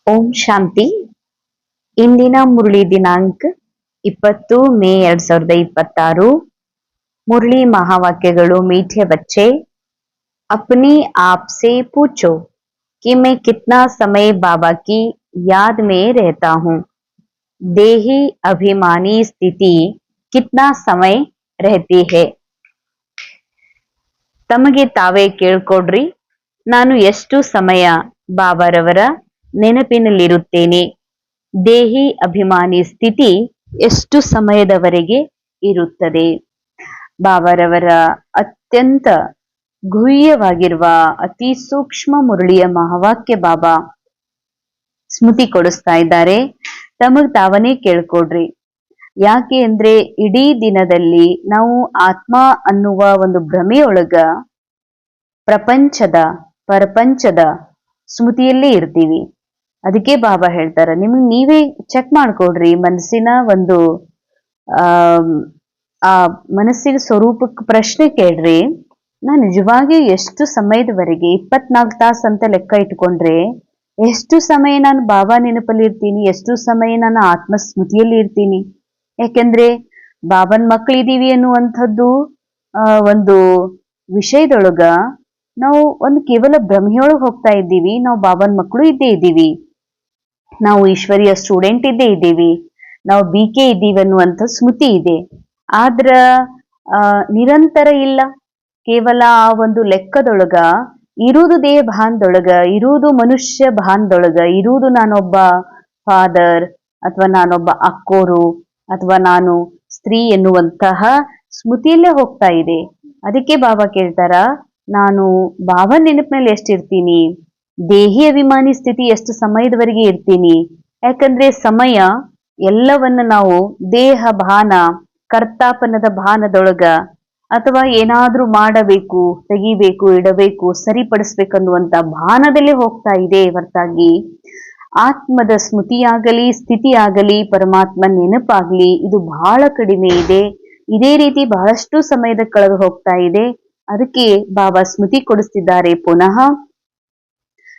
ಓಂ ಶಾಂತಿ. ಇಂದಿನ ಮುರಳಿ ದಿನಾಂಕ 20 ಮೇ 2026. मुरली महावाक्यಗಳು. मीठे बच्चे, अपने आप से पूछो कि मैं कितना समय बाबा की याद में रहता हूँ. देही अभिमानी स्थिति कितना समय रहती है. ತಮಗೆ ತಾವೇ ಕೇಳ್ಕೊಡ್ರಿ, ನಾನು ಎಷ್ಟು ಸಮಯ ಬಾಬಾರವರ ನೆನಪಿನಲ್ಲಿರುತ್ತೇನೆ. ದೇಹಿ ಅಭಿಮಾನಿ ಸ್ಥಿತಿ ಎಷ್ಟು ಸಮಯದವರೆಗೆ ಇರುತ್ತದೆ. ಬಾಬಾರವರ ಅತ್ಯಂತ ಗುಹ್ಯವಾಗಿರುವ ಅತಿ ಸೂಕ್ಷ್ಮ ಮುರಳಿಯ ಮಹಾವಾಕ್ಯ ಬಾಬಾ ಸ್ಮೃತಿ ಕೊಡಿಸ್ತಾ ಇದ್ದಾರೆ. ತಮಗ್ ತಾವನೇ ಕೇಳ್ಕೊಡ್ರಿ. ಯಾಕೆ ಅಂದ್ರೆ ಇಡೀ ದಿನದಲ್ಲಿ ನಾವು ಆತ್ಮ ಅನ್ನುವ ಒಂದು ಭ್ರಮೆಯೊಳಗ ಪ್ರಪಂಚದ ಸ್ಮೃತಿಯಲ್ಲೇ ಇರ್ತೀವಿ. ಅದಕ್ಕೆ ಬಾಬಾ ಹೇಳ್ತಾರ, ನಿಮ್ಗೆ ನೀವೇ ಚೆಕ್ ಮಾಡ್ಕೊಡ್ರಿ. ಮನಸ್ಸಿನ ಒಂದು ಆ ಮನಸ್ಸಿನ ಸ್ವರೂಪಕ್ಕೆ ಪ್ರಶ್ನೆ ಕೇಳ್ರಿ. ನಾ ನಿಜವಾಗಿಯೂ ಎಷ್ಟು ಸಮಯದವರೆಗೆ 24 ತಾಸು ಅಂತ ಲೆಕ್ಕ ಇಟ್ಕೊಂಡ್ರೆ ಎಷ್ಟು ಸಮಯ ನಾನು ಬಾಬಾ ನೆನಪಲ್ಲಿ ಇರ್ತೀನಿ, ಎಷ್ಟು ಸಮಯ ನಾನು ಆತ್ಮ ಸ್ಮೃತಿಯಲ್ಲಿ ಇರ್ತೀನಿ. ಯಾಕೆಂದ್ರೆ ಬಾಬನ್ ಮಕ್ಕಳಿದೀವಿ ಅನ್ನುವಂಥದ್ದು ಒಂದು ವಿಷಯದೊಳಗ ನಾವು ಒಂದು ಕೇವಲ ಭ್ರಮೆಯೊಳಗೆ ಹೋಗ್ತಾ ಇದ್ದೀವಿ. ನಾವು ಬಾಬನ್ ಮಕ್ಕಳು ಇದ್ದೇ ಇದ್ದೀವಿ, ನಾವು ಈಶ್ವರಿಯ ಸ್ಟೂಡೆಂಟ್ ಇದ್ದೇ ಇದ್ದೀವಿ, ನಾವು BK ಇದ್ದೀವಿ ಅನ್ನುವಂಥ ಸ್ಮೃತಿ ಇದೆ. ಆದ್ರ ನಿರಂತರ ಇಲ್ಲ. ಕೇವಲ ಆ ಒಂದು ಲೆಕ್ಕದೊಳಗ ಇರುವುದು ದೇಹ ಭಾನದೊಳಗ, ಇರುವುದು ಮನುಷ್ಯ ಭಾನದೊಳಗ, ಇರುವುದು ನಾನೊಬ್ಬ ಫಾದರ್ ಅಥವಾ ನಾನೊಬ್ಬ ಅಕ್ಕೋರು ಅಥವಾ ನಾನು ಸ್ತ್ರೀ ಎನ್ನುವಂತಹ ಸ್ಮೃತಿಯಲ್ಲೇ ಹೋಗ್ತಾ ಇದೆ. ಅದಕ್ಕೆ ಬಾಬಾ ಕೇಳ್ತಾರ, ನಾನು ಬಾಬಾ ನೆನಪಿನಲ್ಲಿ ಎಷ್ಟಿರ್ತೀನಿ, ದೇಹಿ ಅಭಿಮಾನಿ ಸ್ಥಿತಿ ಎಷ್ಟು ಸಮಯದವರೆಗೆ ಇರ್ತೀನಿ. ಯಾಕಂದ್ರೆ ಸಮಯ ಎಲ್ಲವನ್ನ ನಾವು ದೇಹ ಭಾನ, ಕರ್ತಾಪನದ ಭಾನದೊಳಗ ಅಥವಾ ಏನಾದ್ರೂ ಮಾಡಬೇಕು, ತೆಗಿಬೇಕು, ಇಡಬೇಕು, ಸರಿಪಡಿಸ್ಬೇಕನ್ನುವಂತ ಭಾನದಲ್ಲಿ ಹೋಗ್ತಾ ಇದೆ ಹೊರತಾಗಿ ಆತ್ಮದ ಸ್ಮೃತಿಯಾಗಲಿ ಸ್ಥಿತಿಯಾಗಲಿ ಪರಮಾತ್ಮ ನೆನಪಾಗ್ಲಿ ಇದು ಬಹಳ ಕಡಿಮೆ ಇದೆ. ಇದೇ ರೀತಿ ಬಹಳಷ್ಟು ಸಮಯದ ಕಳೆದು ಹೋಗ್ತಾ ಇದೆ. ಅದಕ್ಕೆ ಬಾಬಾ ಸ್ಮೃತಿ ಕೊಡಿಸ್ತಿದ್ದಾರೆ ಪುನಃ,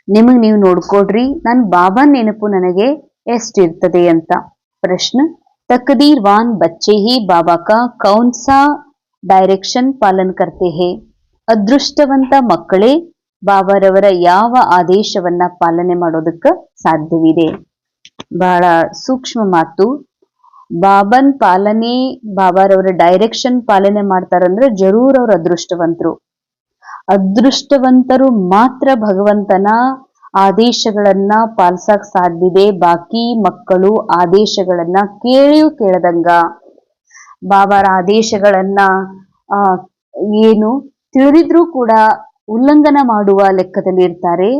ನಿಮಗ್ ನೀವು ನೋಡ್ಕೊಡ್ರಿ, ನನ್ ಬಾಬಾ ನೆನಪು ನನಗೆ ಎಷ್ಟಿರ್ತದೆ ಅಂತ. ಪ್ರಶ್ನೆ, तकदीरवान बच्चे ही बाबा का कौन सा डायरेक्शन पालन करते हैं. ಅದೃಷ್ಟವಂತ ಮಕ್ಕಳೇ ಬಾಬಾರವರ ಯಾವ ಆದೇಶವನ್ನ ಪಾಲನೆ ಮಾಡೋದಕ್ಕ ಸಾಧ್ಯವಿದೆ. ಬಹಳ ಸೂಕ್ಷ್ಮ ಮಾತು. ಬಾಬನ್ ಪಾಲನೆ, ಬಾಬಾರವರ ಡೈರೆಕ್ಷನ್ ಪಾಲನೆ ಮಾಡ್ತಾರಂದ್ರೆ ಜರೂರ್ ಅವ್ರ ಅದೃಷ್ಟವಂತರು. ಅದೃಷ್ಟವಂತರು ಮಾತ್ರ ಭಗವಂತನ ಆದೇಶಗಳನ್ನ ಪಾಲಿಸಕ್ ಸಾಧ್ಯವಿದೆ. ಬಾಕಿ ಮಕ್ಕಳು ಆದೇಶಗಳನ್ನ ಕೇಳಿಯೂ ಕೇಳದಂಗ, ಬಾಬಾರ ಆದೇಶಗಳನ್ನ ಏನು ತಿಳಿದಿದ್ರೂ ಕೂಡ ಉಲ್ಲಂಘನ ಮಾಡುವ ಲೆಕ್ಕದಲ್ಲಿ ಇರ್ತಾರೆ.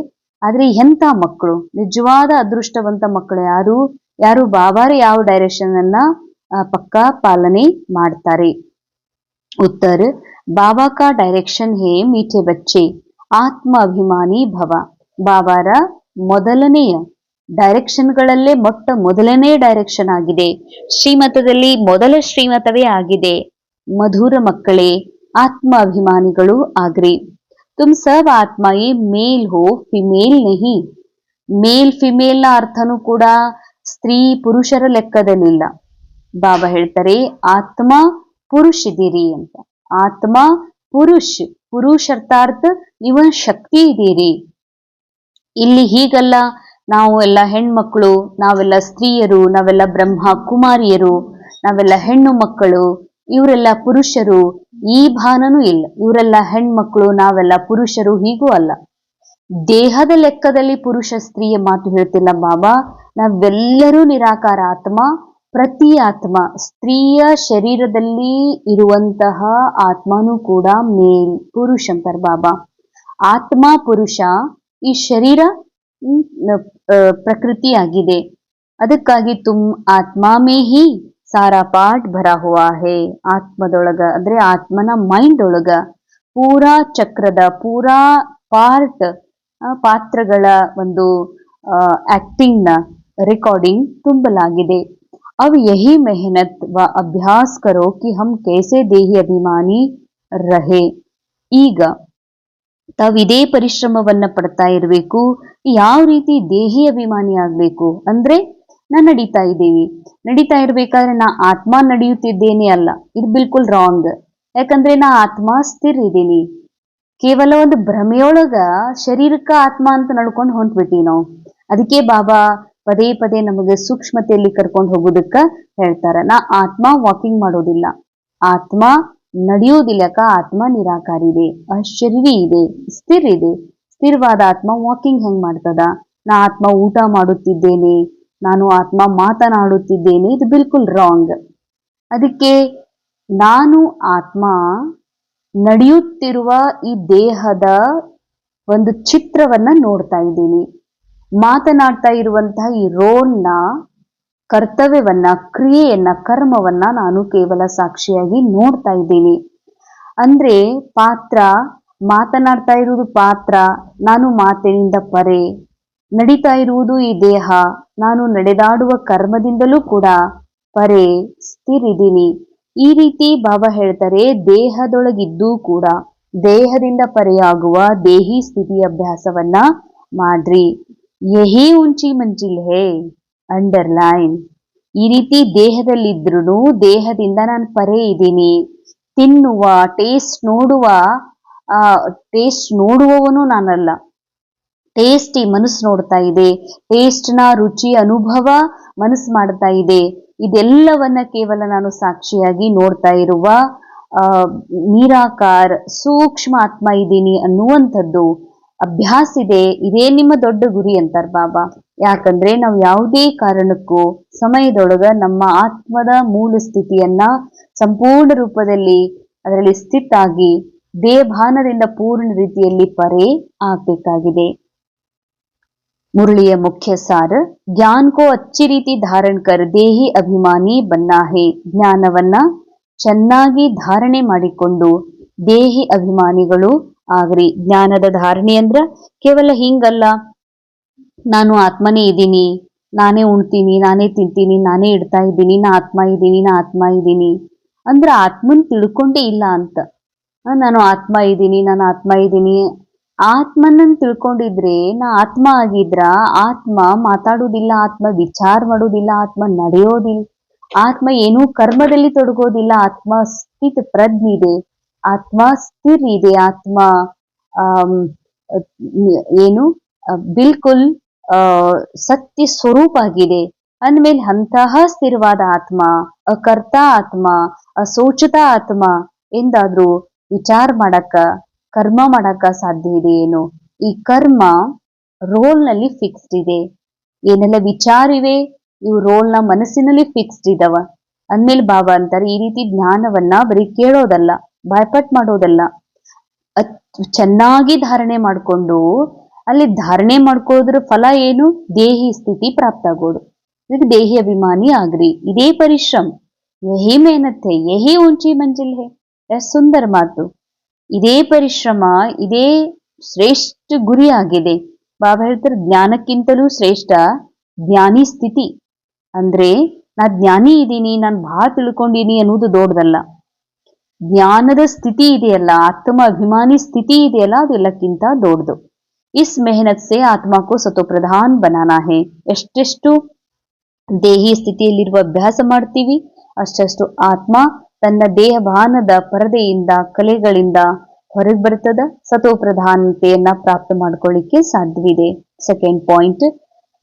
ಆದ್ರೆ ಎಂಥ ಮಕ್ಕಳು, ನಿಜವಾದ ಅದೃಷ್ಟವಂತ ಮಕ್ಕಳು ಯಾರು ಬಾಬಾರ ಯಾವ ಡೈರೆಕ್ಷನ್ ಅನ್ನ ಪಕ್ಕಾ ಪಾಲನೆ ಮಾಡ್ತಾರೆ. ಉತ್ತರ, ಬಾಬಾ ಕಾ ಡೈರೆಕ್ಷನ್ ಹೇ ಮೀಠೆ ಬಚ್ಚೆ ಆತ್ಮ ಅಭಿಮಾನಿ ಭವ. ಬಾಬಾರ ಮೊದಲನೆಯ ಡೈರೆಕ್ಷನ್ಗಳಲ್ಲೇ ಮೊದಲನೇ ಡೈರೆಕ್ಷನ್ ಆಗಿದೆ. ಶ್ರೀಮತದಲ್ಲಿ ಮೊದಲ ಶ್ರೀಮತವೇ ಆಗಿದೆ. ಮಧುರ ಮಕ್ಕಳೇ, ಆತ್ಮ ಅಭಿಮಾನಿಗಳು ಆಗ್ರಿ. ತುಮ್ ಸಬ್ ಆತ್ಮಾಯೇ ಮೇಲ್ ಹೋ, ಫಿಮೇಲ್ ನಹಿ. ಮೇಲ್ ಫಿಮೇಲ್ ನ ಅರ್ಥನೂ ಕೂಡ ಸ್ತ್ರೀ ಪುರುಷರ ಲೆಕ್ಕದಲ್ಲಿಲ್ಲ. ಬಾಬಾ ಹೇಳ್ತಾರೆ, ಆತ್ಮ ಪುರುಷ್ ಇದೀರಿ ಅಂತ. ಆತ್ಮ ಪುರುಷ್ ಅರ್ಥಾರ್ಥ ನೀವು ಶಕ್ತಿ ಇದೀರಿ. ಇಲ್ಲಿ ಹೀಗಲ್ಲ, ನಾವು ಎಲ್ಲ ಹೆಣ್ಮಕ್ಳು, ನಾವೆಲ್ಲ ಸ್ತ್ರೀಯರು, ನಾವೆಲ್ಲ ಬ್ರಹ್ಮ ಕುಮಾರಿಯರು, ನಾವೆಲ್ಲ ಹೆಣ್ಣು ಮಕ್ಕಳು, ಇವರೆಲ್ಲ ಪುರುಷರು, ಈ ಭಾನನೂ ಇಲ್ಲ. ಇವರೆಲ್ಲ ಹೆಣ್ಮಕ್ಳು, ನಾವೆಲ್ಲ ಪುರುಷರು, ಹೀಗೂ ಅಲ್ಲ. ದೇಹದ ಲೆಕ್ಕದಲ್ಲಿ ಪುರುಷ ಸ್ತ್ರೀಯ ಮಾತು ಹೇಳ್ತಿಲ್ಲ ಬಾಬಾ. ನಾವೆಲ್ಲರೂ ನಿರಾಕಾರ ಆತ್ಮ. ಪ್ರತಿ ಆತ್ಮ, ಸ್ತ್ರೀಯ ಶರೀರದಲ್ಲಿ ಇರುವಂತಹ ಆತ್ಮನೂ ಕೂಡ ಮೇಲ್ ಪುರುಷ ಅಂತಾರೆ ಬಾಬಾ. ಆತ್ಮ ಪುರುಷ, ಈ ಶರೀರ ಪ್ರಕೃತಿಯಾಗಿದೆ. ಅದಕ್ಕಾಗಿ ತುಮ್ ಆತ್ಮ ಮೇ ಹಿ ಸಾರಾ ಪಾಠ ಭರಾ ಹುವಾ ಹೇ. ಆತ್ಮದೊಳಗ ಅಂದ್ರೆ ಆತ್ಮನ ಮೈಂಡ್ ಒಳಗ ಪೂರಾ ಚಕ್ರದ ಪೂರಾ ಪಾತ್ರಗಳ ಒಂದು ಆಕ್ಟಿಂಗ್ ನ ರೆಕಾರ್ಡಿಂಗ್ ತುಂಬಲಾಗಿದೆ. अब यही मेहनत व अभ्यास करो कि हम कैसे देही अभिमानी रहे. ಈಗ ತಾವು ಇದೇ ಪರಿಶ್ರಮವನ್ನ ಪಡ್ತಾ ಇರಬೇಕು. ಯಾವ ರೀತಿ ದೇಹಿ ಅಭಿಮಾನಿ ಆಗ್ಬೇಕು ಅಂದ್ರೆ, ನಾನ್ ನಡೀತಾ ಇರ್ಬೇಕಾದ್ರೆ ನಾ ಆತ್ಮ ನಡೆಯುತ್ತಿದ್ದೇನೆ ಅಲ್ಲ, ಇದು ಬಿಲ್ಕುಲ್ ರಾಂಗ್. ಯಾಕಂದ್ರೆ ನಾ ಆತ್ಮ ಸ್ಥಿರ ಇದ್ದೀನಿ. ಕೇವಲ ಒಂದು ಭ್ರಮೆಯೊಳಗ ಶರೀರಕ್ಕ ಆತ್ಮ ಅಂತ ನಡ್ಕೊಂಡು ಹೊಂಟ್ಬಿಟ್ಟಿವಿ ನಾವು. ಅದಕ್ಕೆ ಬಾಬಾ ಪದೇ ಪದೇ ನಮಗೆ ಸೂಕ್ಷ್ಮತೆಯಲ್ಲಿ ಕರ್ಕೊಂಡು ಹೋಗೋದಕ್ಕ ಹೇಳ್ತಾರ. ನಾ ಆತ್ಮ ವಾಕಿಂಗ್ ಮಾಡೋದಿಲ್ಲ, ಆತ್ಮ ನಡೆಯುವುದಿಲ್ಲ. ಆತ್ಮ ನಿರಾಕಾರಿ ಇದೆ, ಅಶರೀರಿ ಇದೆ, ಸ್ಥಿರ ಇದೆ. ಸ್ಥಿರವಾದ ಆತ್ಮ ವಾಕಿಂಗ್ ಹೆಂಗ್ ಮಾಡ್ತದ? ನಾ ಆತ್ಮ ಊಟ ಮಾಡುತ್ತಿದ್ದೇನೆ, ನಾನು ಆತ್ಮ ಮಾತನಾಡುತ್ತಿದ್ದೇನೆ, ಇದು ಬಿಲ್ಕುಲ್ ರಾಂಗ್. ಅದಕ್ಕೆ ನಾನು ಆತ್ಮ ನಡೆಯುತ್ತಿರುವ ಈ ದೇಹದ ಒಂದು ಚಿತ್ರವನ್ನ ನೋಡ್ತಾ ಇದ್ದೀನಿ. ಮಾತನಾಡ್ತಾ ಇರುವಂತಹ ಈ ರೋಲ್ನ, ಕರ್ತವ್ಯವನ್ನ, ಕ್ರಿಯೆಯನ್ನ, ಕರ್ಮವನ್ನ ನಾನು ಕೇವಲ ಸಾಕ್ಷಿಯಾಗಿ ನೋಡ್ತಾ ಇದ್ದೀನಿ. ಅಂದ್ರೆ ಪಾತ್ರ, ಮಾತನಾಡ್ತಾ ಇರುವುದು ಪಾತ್ರ, ನಾನು ಮಾತಿನಿಂದ ಪರೆ. ನಡೀತಾ ಇರುವುದು ಈ ದೇಹ, ನಾನು ನಡೆದಾಡುವ ಕರ್ಮದಿಂದಲೂ ಕೂಡ ಪರೆ, ಸ್ಥಿರಿದ್ದೀನಿ. ಈ ರೀತಿ ಬಾಬಾ ಹೇಳ್ತಾರೆ, ದೇಹದೊಳಗಿದ್ದೂ ಕೂಡ ದೇಹದಿಂದ ಪರೆಯಾಗುವ ದೇಹಿ ಸ್ಥಿತಿ ಅಭ್ಯಾಸವನ್ನ ಮಾಡ್ರಿ. ಯಹಿ ಉಂಚಿ ಮಂಜಿಲ್ ಹೇ, ಅಂಡರ್ಲೈನ್. ಈ ರೀತಿ ದೇಹದಲ್ಲಿದ್ರೂ ದೇಹದಿಂದ ನಾನು ಪರೆ ಇದ್ದೀನಿ. ತಿನ್ನುವ, ಟೇಸ್ಟ್ ನೋಡುವವನು ನಾನಲ್ಲ. ಟೇಸ್ಟ್ ಈ ಮನಸ್ಸು ನೋಡ್ತಾ ಇದೆ, ಟೇಸ್ಟ್ನ ರುಚಿ ಅನುಭವ ಮನಸ್ಸು ಮಾಡ್ತಾ ಇದೆ. ಇದೆಲ್ಲವನ್ನ ಕೇವಲ ನಾನು ಸಾಕ್ಷಿಯಾಗಿ ನೋಡ್ತಾ ಇರುವ ನಿರಾಕಾರ ಸೂಕ್ಷ್ಮ ಆತ್ಮ ಇದ್ದೀನಿ ಅನ್ನುವಂಥದ್ದು ಅಭ್ಯಾಸ ಇದೆ. ಇದೇ ನಿಮ್ಮ ದೊಡ್ಡ ಗುರಿ ಅಂತಾರ ಬಾಬಾ. ಯಾಕಂದ್ರೆ ನಾವು ಯಾವುದೇ ಕಾರಣಕ್ಕೂ ಸಮಯದೊಳಗ ನಮ್ಮ ಆತ್ಮದ ಮೂಲ ಸ್ಥಿತಿಯನ್ನ ಸಂಪೂರ್ಣ ರೂಪದಲ್ಲಿ ಅದರಲ್ಲಿ ಸ್ಥಿತಾಗಿ ದೇಹಭಾನದಿಂದ ಪೂರ್ಣ ರೀತಿಯಲ್ಲಿ ಪರೆ ಆಗ್ಬೇಕಾಗಿದೆ. ಮುರಳಿಯ ಮುಖ್ಯ ಸಾರ, ಜ್ಞಾನ ಕೋ ಅಚ್ಚಿ ರೀತಿ ಧಾರಣ ಕರ್ ದೇಹಿ ಅಭಿಮಾನಿ ಬನ್ನಾ ಹೇ. ಜ್ಞಾನವನ್ನ ಚೆನ್ನಾಗಿ ಧಾರಣೆ ಮಾಡಿಕೊಂಡು ದೇಹಿ ಅಭಿಮಾನಿಗಳು ಆಗ್ರಿ. ಜ್ಞಾನದ ಧಾರಣೆ ಅಂದ್ರ ಕೇವಲ ಹಿಂಗಲ್ಲ, ನಾನು ಆತ್ಮನೇ ಇದ್ದೀನಿ, ನಾನೇ ಉಣ್ತೀನಿ, ನಾನೇ ತಿಂತೀನಿ, ನಾನೇ ಇಡ್ತಾ ಇದ್ದೀನಿ, ನಾ ಆತ್ಮ ಇದ್ದೀನಿ ಅಂದ್ರ ಆತ್ಮನ್ ತಿಳ್ಕೊಂಡೇ ಇಲ್ಲ ಅಂತ. ನಾನು ಆತ್ಮ ಇದ್ದೀನಿ. ಆತ್ಮನನ್ನು ತಿಳ್ಕೊಂಡಿದ್ರೆ, ನಾ ಆತ್ಮ ಆಗಿದ್ರ ಆತ್ಮ ಮಾತಾಡುವುದಿಲ್ಲ, ಆತ್ಮ ವಿಚಾರ ಮಾಡುವುದಿಲ್ಲ, ಆತ್ಮ ನಡೆಯೋದಿಲ್ಲ, ಆತ್ಮ ಏನೂ ಕರ್ಮದಲ್ಲಿ ತೊಡಗೋದಿಲ್ಲ. ಆತ್ಮ ಸ್ಥಿತ ಪ್ರಜ್ಞೆ ಇದೆ, ಆತ್ಮ ಸ್ಥಿರ ಇದೆ, ಆತ್ಮ ಏನು ಬಿಲ್ಕುಲ್ ಸತ್ಯ ಸ್ವರೂಪ ಆಗಿದೆ ಅಂದ್ಮೇಲೆ ಅಂತಹ ಸ್ಥಿರವಾದ ಆತ್ಮ, ಅಕರ್ತ ಆತ್ಮ, ಅಸೋಚಿತ ಆತ್ಮ ಎಂದಾದ್ರೂ ವಿಚಾರ ಮಾಡಕ್ಕ, ಕರ್ಮ ಮಾಡಕ್ಕ ಸಾಧ್ಯ ಇದೆ ಏನು? ಈ ಕರ್ಮ ರೋಲ್ನಲ್ಲಿ ಫಿಕ್ಸ್ಡ್ ಇದೆ. ಏನೆಲ್ಲ ವಿಚಾರ ಇವೆ ಇವು ರೋಲ್ನ ಮನಸ್ಸಿನಲ್ಲಿ ಫಿಕ್ಸ್ಡ್ ಇದಾವ ಅಂದ್ಮೇಲೆ ಬಾಬಾ ಅಂತಾರೆ, ಈ ರೀತಿ ಜ್ಞಾನವನ್ನ ಬರೀ ಕೇಳೋದಲ್ಲ, ಬಾಯ್ಪಾಟ್ ಮಾಡೋದಲ್ಲ, ಚೆನ್ನಾಗಿ ಧಾರಣೆ ಮಾಡ್ಕೊಂಡು ಅಲ್ಲಿ ಧಾರಣೆ ಮಾಡ್ಕೋದ್ರ ಫಲ ಏನು? ದೇಹಿ ಸ್ಥಿತಿ ಪ್ರಾಪ್ತ ಆಗೋದು. ಇದಕ್ಕೆ ದೇಹಿ ಅಭಿಮಾನಿ ಆಗ್ರಿ. ಇದೇ ಪರಿಶ್ರಮ, ಯಹಿ ಮೆಹನತ್ ಹೇ, ಯಹಿ ಊಂಚಿ ಮಂಜಿಲ್ ಹೇ. ಎಷ್ಟು ಸುಂದರ ಮಾತು. ಇದೇ ಪರಿಶ್ರಮ, ಇದೇ ಶ್ರೇಷ್ಠ ಗುರಿ ಆಗಿದೆ. ಬಾಬಾ ಹೇಳ್ತಾರೆ, ಜ್ಞಾನಕ್ಕಿಂತಲೂ ಶ್ರೇಷ್ಠ ಜ್ಞಾನಿ ಸ್ಥಿತಿ. ಅಂದ್ರೆ ನಾ ಜ್ಞಾನಿ ಇದ್ದೀನಿ, ನಾನು ಬಹಳ ತಿಳ್ಕೊಂಡಿನಿ ಅನ್ನೋದು ದೊಡ್ಡದಲ್ಲ. ಜ್ಞಾನದ ಸ್ಥಿತಿ ಇದೆಯಲ್ಲ, ಆತ್ಮ ಅಭಿಮಾನಿ ಸ್ಥಿತಿ ಇದೆಯಲ್ಲ, ಅದು ಎಲ್ಲಕ್ಕಿಂತ ದೊಡ್ಡದು. ಇಸ್ ಮೆಹನತ್ ಸೆ ಆತ್ಮ ಕೋ ಸತೋಪ್ರಧಾನ್ ಬನಾನಾ ಹೇ. ಎಷ್ಟೆಷ್ಟು ದೇಹಿ ಸ್ಥಿತಿಯಲ್ಲಿರುವ ಅಭ್ಯಾಸ ಮಾಡ್ತೀವಿ, ಅಷ್ಟಷ್ಟು ಆತ್ಮ ತನ್ನ ದೇಹ ಭಾನದ ಪರದೆಯಿಂದ, ಕಲೆಗಳಿಂದ ಹೊರಗೆ ಬರ್ತದ. ಸತೋಪ್ರಧಾನತೆಯನ್ನ ಪ್ರಾಪ್ತ ಮಾಡ್ಕೊಳ್ಳಿಕ್ಕೆ ಸಾಧ್ಯವಿದೆ. ಸೆಕೆಂಡ್ ಪಾಯಿಂಟ್,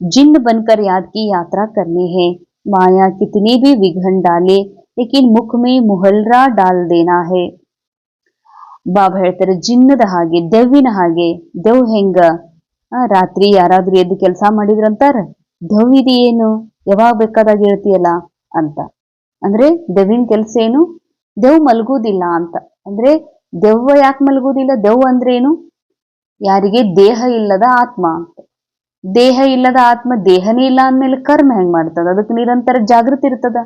जिन बनकर याद की यात्रा करनी है. माया कितने भी विघ्न डाले लेकिन मुख में मुहल्रा डाल देना है. ಬಾಬಾ ಹೇಳ್ತಾರೆ, ಜಿನ್ನದ ಹಾಗೆ, ದೆವ್ವಿನ ಹಾಗೆ. ದೆವ್ ಹೆಂಗ? ರಾತ್ರಿ ಯಾರಾದ್ರೂ ಎದ್ದು ಕೆಲಸ ಮಾಡಿದ್ರಂತಾರ, ದೆವ್ವಿದೆ ಏನು, ಯಾವಾಗ ಬೇಕಾದಾಗ ಹೇಳ್ತೀಯಲ್ಲ ಅಂತ. ಅಂದ್ರೆ ದೆವ್ವಿನ ಕೆಲಸ ಏನು? ದೆವ್ ಮಲಗುವುದಿಲ್ಲ ಅಂತ. ಅಂದ್ರೆ ದೆವ್ವ ಯಾಕೆ ಮಲಗುವುದಿಲ್ಲ? ದೆವ್ ಅಂದ್ರೆ ಏನು? ಯಾರಿಗೆ ದೇಹ ಇಲ್ಲದ ಆತ್ಮ ಅಂತ. ದೇಹ ಇಲ್ಲದ ಆತ್ಮ, ದೇಹನೇ ಇಲ್ಲ ಅಂದ್ಮೇಲೆ ಕರ್ಮ ಹೆಂಗ್ ಮಾಡ್ತದ? ಅದಕ್ಕೆ ನಿರಂತರ ಜಾಗೃತಿ ಇರ್ತದ.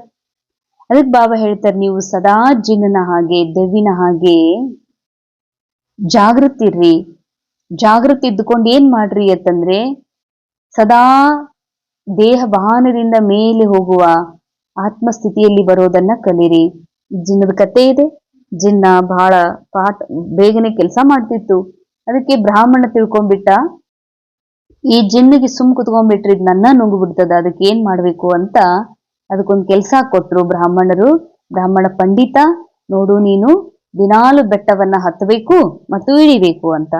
ಅದಕ್ಕೆ ಬಾಬಾ ಹೇಳ್ತಾರೆ, ನೀವು ಸದಾ ಜಿನ್ನನ ಹಾಗೆ, ದೆವ್ವಿನ ಹಾಗೆ ಜಾಗೃತಿ ಇರ್ರಿ. ಜಾಗೃತಿ ಇದ್ದುಕೊಂಡು ಏನ್ ಮಾಡ್ರಿ ಅಂತಂದ್ರೆ, ಸದಾ ದೇಹ ವಾಹನದಿಂದ ಮೇಲೆ ಹೋಗುವ ಆತ್ಮಸ್ಥಿತಿಯಲ್ಲಿ ಬರೋದನ್ನ ಕಲೀರಿ. ಜಿನ್ನದ ಕತೆ ಇದೆ. ಜಿನ್ನ ಬಹಳ ಬೇಗನೆ ಕೆಲಸ ಮಾಡ್ತಿತ್ತು. ಅದಕ್ಕೆ ಬ್ರಾಹ್ಮಣ ತಿಳ್ಕೊಂಡ್ಬಿಟ್ಟ, ಈ ಜಿನ್ನಿಗೆ ಸುಮ್ ಕುತ್ಕೊಂಡ್ಬಿಟ್ರಿ ಇದ್ ನನ್ನ ನುಂಗು ಬಿಡ್ತದ, ಅದಕ್ಕೆ ಏನ್ ಮಾಡ್ಬೇಕು ಅಂತ ಅದಕ್ಕೊಂದ್ ಕೆಲ್ಸ ಕೊಟ್ರು ಬ್ರಾಹ್ಮಣರು. ಬ್ರಾಹ್ಮಣ ಪಂಡಿತ, ನೋಡು ನೀನು ದಿನಾಲು ಬೆಟ್ಟವನ್ನ ಹತ್ತಬೇಕು ಮತ್ತು ಇಳಿಬೇಕು ಅಂತ.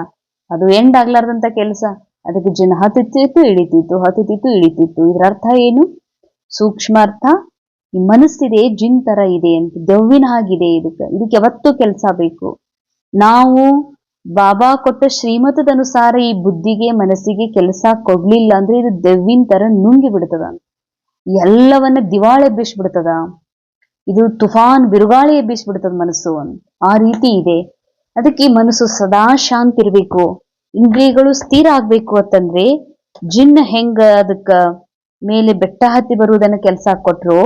ಅದು ಎಂಡ್ ಆಗ್ಲಾರ್ದಂತ ಕೆಲಸ. ಅದಕ್ಕೆ ಜಿನ್ ಹತ್ತುತ್ತಿತ್ತು ಇಳಿತಿತ್ತು, ಹತ್ತುತ್ತಿತ್ತು ಇಳಿತಿತ್ತು. ಇದ್ರ ಅರ್ಥ ಏನು? ಸೂಕ್ಷ್ಮ ಅರ್ಥ, ಈ ಮನಸ್ಸಿದೆ ಜಿನ್ ತರ ಇದೆ ಅಂತ, ದೆವ್ವಿನ ಹಾಗಿದೆ. ಇದಕ್ಕೆ ಯಾವತ್ತೂ ಕೆಲಸ ಬೇಕು. ನಾವು ಬಾಬಾ ಕೊಟ್ಟ ಶ್ರೀಮತದ ಅನುಸಾರ ಈ ಬುದ್ಧಿಗೆ ಮನಸ್ಸಿಗೆ ಕೆಲಸ ಕೊಡ್ಲಿಲ್ಲ ಅಂದ್ರೆ ಇದು ದೆವ್ವಿನ ತರ ನುಂಗಿ ಬಿಡ್ತದ, ಎಲ್ಲವನ್ನ ದಿವಾಳೆ ಎಬ್ಬಿಸ್ಬಿಡ್ತದ. ಇದು ತುಫಾನ್ ಬಿರುಗಾಳಿ ಎಬ್ಬಿಸ್ಬಿಡ್ತದ ಮನಸ್ಸು. ಆ ರೀತಿ ಇದೆ. ಅದಕ್ಕೆ ಈ ಮನಸ್ಸು ಸದಾ ಶಾಂತಿ ಇರ್ಬೇಕು, ಇಂದ್ರಿಯಗಳು ಸ್ಥಿರ ಆಗ್ಬೇಕು ಅಂತಂದ್ರೆ ಜಿನ್ ಹೆಂಗ ಅದಕ್ಕ ಮೇಲೆ ಬೆಟ್ಟ ಹತ್ತಿ ಬರುವುದನ್ನ ಕೆಲಸ ಕೊಟ್ರು,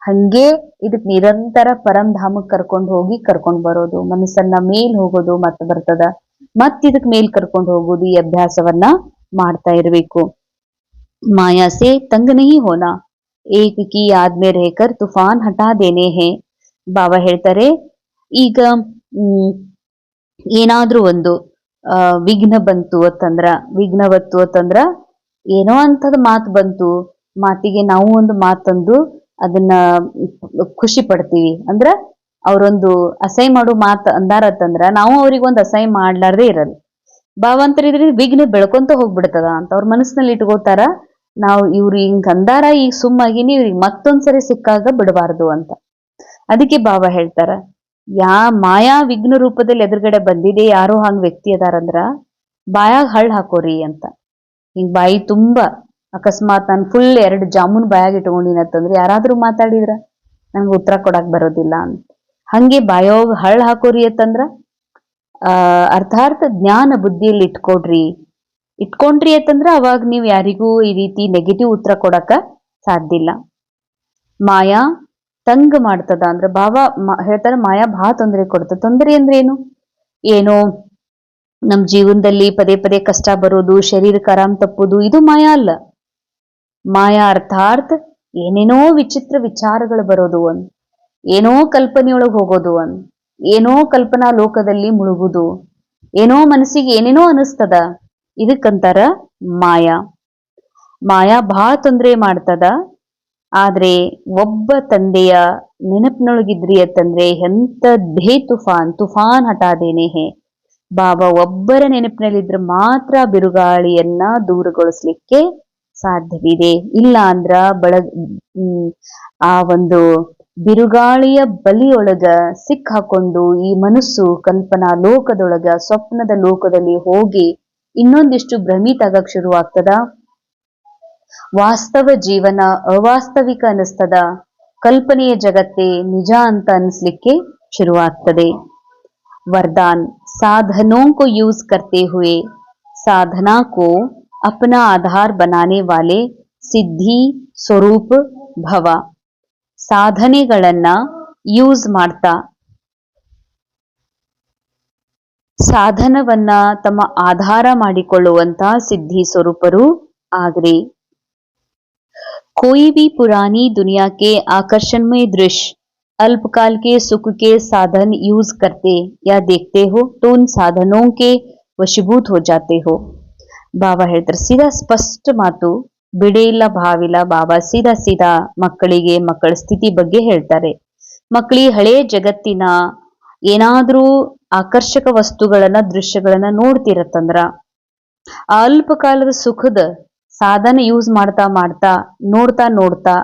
ಹಂಗೆ ಇದಕ್ ನಿರಂತರ ಪರಂಧಾಮಕ್ಕೆ ಕರ್ಕೊಂಡು ಹೋಗಿ ಕರ್ಕೊಂಡ್ ಬರೋದು, ಮನಸ್ಸನ್ನ ಮೇಲ್ ಹೋಗೋದು ಮತ್ತೆ ಬರ್ತದ, ಮತ್ ಇದಕ್ ಮೇಲ್ ಕರ್ಕೊಂಡು ಹೋಗೋದು, ಈ ಅಭ್ಯಾಸವನ್ನ ಮಾಡ್ತಾ ಇರ್ಬೇಕು. ಮಾಯಾ ಸೆ ತಂಗ್ ನಹಿ ಹೋನಾ, ಏಕ್ ಕಿ ಯಾದ್ ಮೇ ರೆಹಕರ್ ತುಫಾನ್ ಹಟಾ ದೇನೆ ಹೇ. ಬಾಬಾ ಹೇಳ್ತಾರೆ, ಈಗ ಏನಾದ್ರೂ ಒಂದು ವಿಘ್ನ ಬಂತು ಅಂತಂದ್ರ, ವಿಘ್ನವತ್ತು ಅಂತಂದ್ರ ಏನೋ ಅಂತದ್ ಮಾತು ಬಂತು, ಮಾತಿಗೆ ನಾವು ಒಂದು ಮಾತಂದು ಅದನ್ನ ಖುಷಿ ಪಡ್ತೀವಿ. ಅಂದ್ರ ಅವ್ರೊಂದು ಅಸಹ್ಯ ಮಾಡೋ ಮಾತು ಅಂದಾರತ್ತಂದ್ರ ನಾವು ಅವ್ರಿಗೆ ಒಂದು ಅಸಹ್ಯ ಮಾಡ್ಲಾರ್ದೇ ಇರಲ್ಲ. ಭಾವಂತರ ಇದ್ರಿಂದ ವಿಘ್ನ ಬೆಳ್ಕೊಂತ ಹೋಗ್ಬಿಡ್ತದ ಅಂತ ಅವ್ರ ಮನಸ್ಸಿನಲ್ಲಿ ಇಟ್ಕೋತಾರ. ನಾವು ಇವ್ರು ಹಿಂಗ್ ಅಂದಾರ, ಈಗ ಸುಮ್ಮಾಗಿನಿ, ಇವ್ರಿಗೆ ಮತ್ತೊಂದ್ಸರಿ ಸಿಕ್ಕಾಗ ಬಿಡಬಾರ್ದು ಅಂತ. ಅದಕ್ಕೆ ಬಾಬಾ ಹೇಳ್ತಾರ, ಮಾಯಾ ವಿಘ್ನ ರೂಪದಲ್ಲಿ ಎದುರುಗಡೆ ಬಂದಿದೆ, ಯಾರೋ ಹಂಗ್ ವ್ಯಕ್ತಿ ಅದಾರಂದ್ರ ಬಾಯಾಗ ಹಳ್ಳ ಹಾಕೋರಿ ಅಂತ. ಹಿಂಗ್ ಬಾಯಿ ತುಂಬಾ ಅಕಸ್ಮಾತ್ ನಾನು ಫುಲ್ 2 ಜಾಮೂನ್ ಬಾಯಾಗ ಇಟ್ಕೊಂಡಿನತ್ತಂದ್ರೆ ಯಾರಾದ್ರೂ ಮಾತಾಡಿದ್ರ ನಂಗೆ ಉತ್ತರ ಕೊಡಕ್ ಬರೋದಿಲ್ಲ ಅಂತ. ಹಂಗೆ ಬಾಯೋಗ ಹಳ್ಳ ಹಾಕೋರಿ ಅಂತಂದ್ರ ಅರ್ಥಾರ್ಥ ಜ್ಞಾನ ಬುದ್ಧಿಯಲ್ಲಿ ಇಟ್ಕೊಂಡ್ರಿ ಅಂತಂದ್ರ ಅವಾಗ ನೀವು ಯಾರಿಗೂ ಈ ರೀತಿ ನೆಗೆಟಿವ್ ಉತ್ತರ ಕೊಡಕ ಸಾಧ್ಯ ಇಲ್ಲ. ಮಾಯಾ ತಂಗ್ ಮಾಡ್ತದ ಅಂದ್ರೆ ಬಾಬಾ ಹೇಳ್ತಾರೆ, ಮಾಯಾ ಬಹಳ ತೊಂದರೆ ಕೊಡ್ತದ. ತೊಂದರೆ ಅಂದ್ರೆ ಏನೋ ನಮ್ ಜೀವನದಲ್ಲಿ ಪದೇ ಪದೇ ಕಷ್ಟ ಬರೋದು, ಶರೀರಕ್ಕೆ ಆರಾಮ್ ತಪ್ಪುದು, ಇದು ಮಾಯಾ ಅಲ್ಲ. ಮಾಯಾ ಅರ್ಥಾರ್ಥ ಏನೇನೋ ವಿಚಿತ್ರ ವಿಚಾರಗಳು ಬರೋದು, ಏನೋ ಕಲ್ಪನೆಯೊಳಗೆ ಹೋಗೋದು, ಏನೋ ಕಲ್ಪನಾ ಲೋಕದಲ್ಲಿ ಮುಳುಗುದು, ಏನೋ ಮನಸ್ಸಿಗೆ ಏನೇನೋ ಅನಿಸ್ತದ, ಇದಕ್ಕಂತಾರ ಮಾಯಾ. ಮಾಯಾ ಬಹಳ ತೊಂದರೆ ಮಾಡ್ತದ. ಆದ್ರೆ ಒಬ್ಬ ತಂದೆಯ ನೆನಪಿನೊಳಗಿದ್ರಿ ಅಂತಂದ್ರೆ ಎಂಥದ್ದೇ ತುಫಾನ್ ಹಟಾದೇನೆ ಹೇ. ಬಾಬಾ ಒಬ್ಬರ ನೆನಪಿನಲ್ಲಿದ್ರೆ ಮಾತ್ರ ಬಿರುಗಾಳಿಯನ್ನ ದೂರಗೊಳಿಸ್ಲಿಕ್ಕೆ ಸಾಧ್ಯವಿದೆ. ಇಲ್ಲ ಅಂದ್ರ ಆ ಒಂದು ಬಿರುಗಾಳಿಯ ಬಲಿಯೊಳಗ ಸಿಕ್ಕಾಕೊಂಡು ಈ ಮನಸ್ಸು ಕಲ್ಪನಾ ಲೋಕದೊಳಗ, ಸ್ವಪ್ನದ ಲೋಕದಲ್ಲಿ ಹೋಗಿ ಇನ್ನೊಂದಿಷ್ಟು ಭ್ರಮಿತ ಆಗಕ್ ಶುರುವಾಗ್ತದ. ವಾಸ್ತವ ಜೀವನ ಅವಾಸ್ತವಿಕ ಅನಿಸ್ತದ, ಕಲ್ಪನೆಯ ಜಗತ್ತೇ ನಿಜ ಅಂತ ಅನಿಸ್ಲಿಕ್ಕೆ ಶುರುವಾಗ್ತದೆ. वरदान, साधनों को यूज करते हुए साधना को अपना आधार बनाने वाले ಸಿದ್ಧಿ ಸ್ವರೂಪ ಭವ. ಸಾಧನೆಗಳನ್ನ ಯೂಸ್ ಮಾಡ್ತಾ ಸಾಧನವನ್ನ ತಮ್ಮ ಆಧಾರ ಮಾಡಿಕೊಳ್ಳುವಂತ ಸಿದ್ಧಿ ಸ್ವರೂಪರು ಆಗ್ರಿ. कोई भी पुरानी दुनिया के आकर्षणमय दृश्य अल्पकाल के सुख के साधन यूज करते या देखते हो तो उन साधनों के वशीभूत हो जाते हो. ಬಾಬಾ ಹೇಳ್ತಾರೆ, ಸೀದಾ ಸ್ಪಷ್ಟ ಮಾತು, ಬಿಡೇ ಇಲ್ಲ ಭಾವಿಲ್ಲ. ಬಾಬಾ ಸೀದಾ ಮಕ್ಕಳಿಗೆ ಮಕ್ಕಳ ಸ್ಥಿತಿ ಬಗ್ಗೆ ಹೇಳ್ತಾರೆ. ಮಕ್ಕಳಿಗೆ ಹಳೆಯ ಜಗತ್ತಿನ ಏನಾದ್ರೂ ಆಕರ್ಷಕ ವಸ್ತುಗಳನ್ನ ದೃಶ್ಯಗಳನ್ನ ನೋಡ್ತಿರತ್ತಂದ್ರ ಆ ಅಲ್ಪಕಾಲದ ಸುಖದ ಸಾಧನ ಯೂಸ್ ಮಾಡ್ತಾ ನೋಡ್ತಾ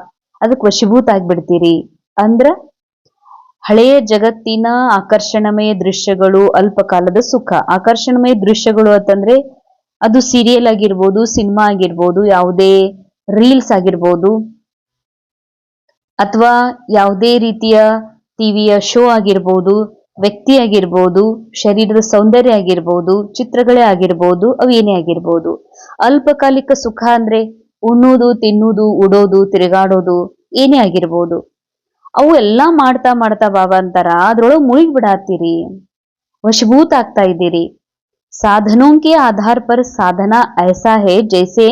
ಅದಕ್ಕೆ ವಶೀಭೂತ ಆಗ್ಬಿಡ್ತೀರಿ. ಅಂದ್ರ ಹಳೆಯ ಜಗತ್ತಿನ ಆಕರ್ಷಣಮಯ ದೃಶ್ಯಗಳು ಅಲ್ಪಕಾಲದ ಸುಖ. ಆಕರ್ಷಣಮಯ ದೃಶ್ಯಗಳು ಅಂತಂದ್ರೆ ಅದು ಸೀರಿಯಲ್ ಆಗಿರ್ಬೋದು, ಸಿನಿಮಾ ಆಗಿರ್ಬೋದು, ಯಾವುದೇ ರೀಲ್ಸ್ ಆಗಿರ್ಬೋದು, ಅಥವಾ ಯಾವುದೇ ರೀತಿಯ ಟಿವಿಯ ಶೋ ಆಗಿರ್ಬೋದು, ವ್ಯಕ್ತಿ ಆಗಿರ್ಬೋದು, ಶರೀರದ ಸೌಂದರ್ಯ ಆಗಿರ್ಬೋದು, ಚಿತ್ರಗಳೇ ಆಗಿರ್ಬೋದು, ಅವು ಏನೇ ಆಗಿರ್ಬೋದು. ಅಲ್ಪಕಾಲಿಕ ಸುಖ ಅಂದ್ರೆ ಉಣ್ಣೋದು, ತಿನ್ನುವುದು, ಉಡೋದು, ತಿರುಗಾಡೋದು, ಏನೇ ಆಗಿರ್ಬೋದು. ಅವು ಎಲ್ಲಾ ಮಾಡ್ತಾ ಬಾಬಾ ಅಂತಾರ ಅದ್ರೊಳಗೆ ಮುಳುಗಿ ಬಿಡಾತ್ತೀರಿ, ವಶಭೂತ ಆಗ್ತಾ ಇದ್ದೀರಿ. साधनों के आधार पर साधना ऐसा है जैसे